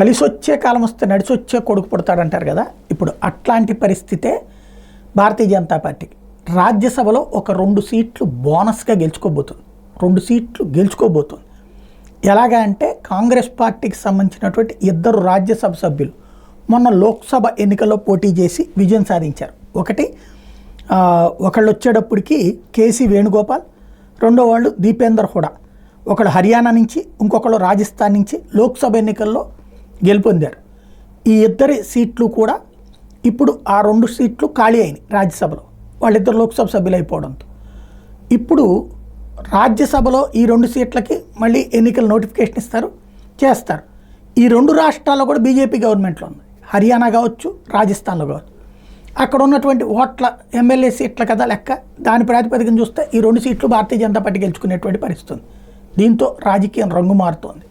కలిసొచ్చే కాలం వస్తే నడిచొచ్చే కొడుకు పుడతాడంటారు కదా. ఇప్పుడు అట్లాంటి పరిస్థితే భారతీయ జనతా పార్టీకి. రాజ్యసభలో ఒక 2 సీట్లు బోనస్గా గెలుచుకోబోతుంది. 2 సీట్లు గెలుచుకోబోతుంది. ఎలాగా అంటే కాంగ్రెస్ పార్టీకి సంబంధించినటువంటి 2 రాజ్యసభ సభ్యులు మొన్న లోక్సభ ఎన్నికల్లో పోటీ చేసి విజయం సాధించారు. ఒకళ్ళు వచ్చేటప్పటికి కేసీ వేణుగోపాల్, రెండో వాళ్ళు దీపేందర్ హుడా. ఒకళ్ళు హర్యానా నుంచి, ఇంకొకళ్ళు రాజస్థాన్ నుంచి లోక్సభ ఎన్నికల్లో గెలుపొందారు. ఈ 2 సీట్లు కూడా ఇప్పుడు ఆ 2 సీట్లు ఖాళీ అయినాయి రాజ్యసభలో, వాళ్ళిద్దరు లోక్సభ సభ్యులు అయిపోవడంతో. ఇప్పుడు రాజ్యసభలో ఈ 2 సీట్లకి మళ్ళీ ఎన్నికల నోటిఫికేషన్ చేస్తారు. ఈ 2 రాష్ట్రాల్లో కూడా బీజేపీ గవర్నమెంట్లో ఉంది. హర్యానా కావచ్చు, రాజస్థాన్లో కావచ్చు. అక్కడ ఉన్నటువంటి ఓట్ల ఎమ్మెల్యే సీట్ల కదా లెక్క. దాని ప్రాతిపదికన చూస్తే ఈ 2 సీట్లు భారతీయ జనతా పార్టీ గెలుచుకునేటువంటి పరిస్థితి ఉంది. దీంతో రాజకీయం రంగు మారుతోంది.